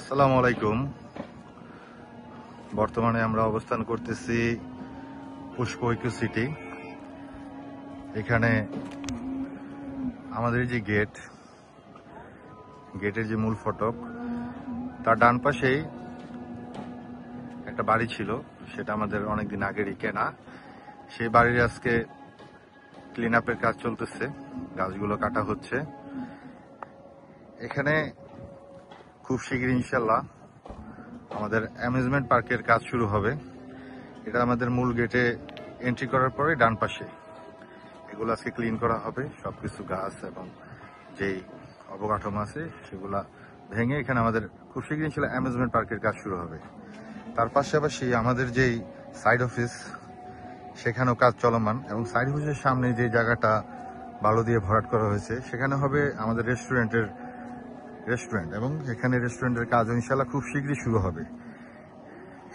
আসসালামু আলাইকুম। বর্তমানে আমরা অবস্থান করতেছি পুষ্প ইকো সিটি। এখানে আমাদের যে গেটের যে মূল ফটক, তার ডান পাশেই একটা বাড়ি ছিল, সেটা আমাদের অনেকদিন আগেরই কেনা। সেই বাড়ির আজকে ক্লিন আপের কাজ চলতেছে, গাছগুলো কাটা হচ্ছে। এখানে খুব শীঘ্রই ইনশাল্লাহ আমাদের অ্যামিউজমেন্ট পার্কের কাজ শুরু হবে। এটা আমাদের মূল গেটে এন্ট্রি করার পরে ডান পাশে এগুলো আজকে ক্লিন করা হবে। সবকিছু গাছ এবং যেই অবকাঠামো আছে সেগুলা ভেঙে এখানে আমাদের খুব শীঘ্রই ইনশাল্লাহ অ্যামিউজমেন্ট পার্কের কাজ শুরু হবে। তার পাশাপাশি আমাদের যেই সাইড অফিস, সেখানেও কাজ চলমান, এবং সাইড অফিসের সামনে যে জায়গাটা বালু দিয়ে ভরাট করা হয়েছে সেখানে হবে আমাদের রেস্টুরেন্ট, এবং এখানে রেস্টুরেন্টের কাজ ইনশাল্লাহ খুব শীঘ্রই শুরু হবে।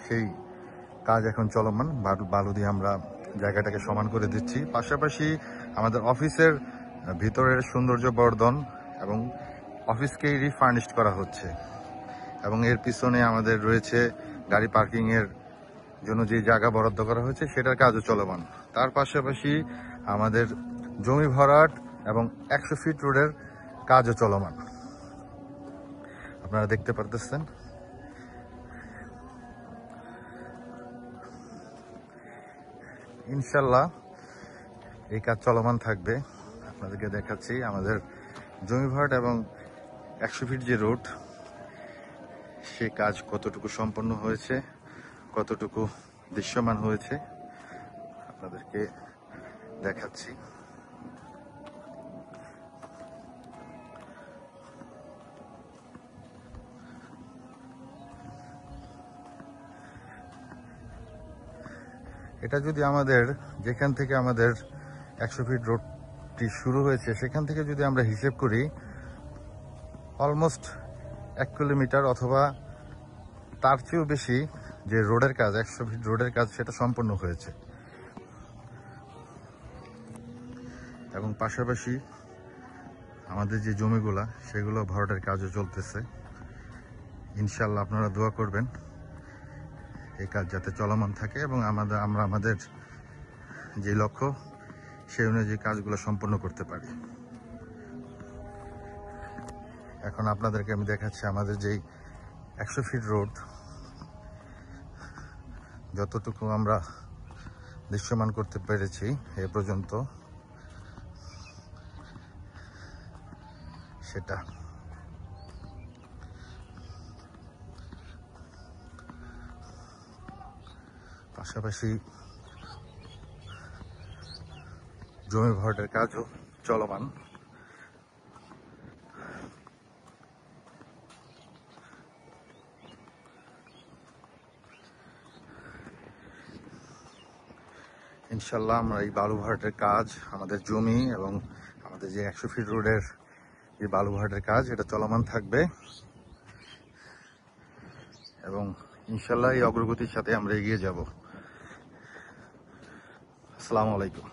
সেই কাজ এখন চলমান, বালু দিয়ে আমরা জায়গাটাকে সমান করে দিচ্ছি। পাশাপাশি আমাদের অফিসের ভিতরের সৌন্দর্য বর্ধন এবং অফিসকেই রিফার্নিশড করা হচ্ছে, এবং এর পিছনে আমাদের রয়েছে গাড়ি পার্কিং এর জন্য যে জায়গা বরাদ্দ করা হয়েছে সেটার কাজও চলমান। তার পাশাপাশি আমাদের জমি ভরাট এবং 100 ফিট রোডের কাজও চলমান, আপনারা দেখতে পারতেছেন। ইনশাল্লাহ এই কাজ চলমান থাকবে। আপনাদেরকে দেখাচ্ছি আমাদের জমি ভরাট এবং 100 ফিট যে রোড, সে কাজ কতটুকু সম্পন্ন হয়েছে, কতটুকু দৃশ্যমান হয়েছে আপনাদেরকে দেখাচ্ছি। এটা যদি আমাদের যেখান থেকে আমাদের 100 ফিট রোডটি শুরু হয়েছে সেখান থেকে যদি আমরা হিসেব করি, অলমোস্ট 1 কিলোমিটার অথবা তার চেয়েও বেশি যে রোডের কাজ, 100 ফিট রোডের কাজ, সেটা সম্পন্ন হয়েছে। এবং পাশাপাশি আমাদের যে জমিগুলা সেগুলো ভরাটের কাজও চলতেছে। ইনশাল্লাহ আপনারা দোয়া করবেন এই কাজ যাতে চলমান থাকে এবং আমরা আমাদের যে লক্ষ্য সেই অনুযায়ী কাজগুলো সম্পন্ন করতে পারি। এখন আপনাদেরকে আমি দেখাচ্ছি আমাদের যেই 100 ফিট রোড যতটুকু আমরা দৃশ্যমান করতে পেরেছি এ পর্যন্ত, সেটা পাশাপাশি জমি ভরাটের কাজও চলমান। ইনশাল্লাহ আমরা এই বালু ভরাটের কাজ, আমাদের জমি এবং আমাদের যে 100 ফিট রোডের যে বালু ভরাটের কাজ, এটা চলমান থাকবে এবং ইনশাল্লাহ এই অগ্রগতির সাথে আমরা এগিয়ে যাব। আসসালামু আলাইকুম।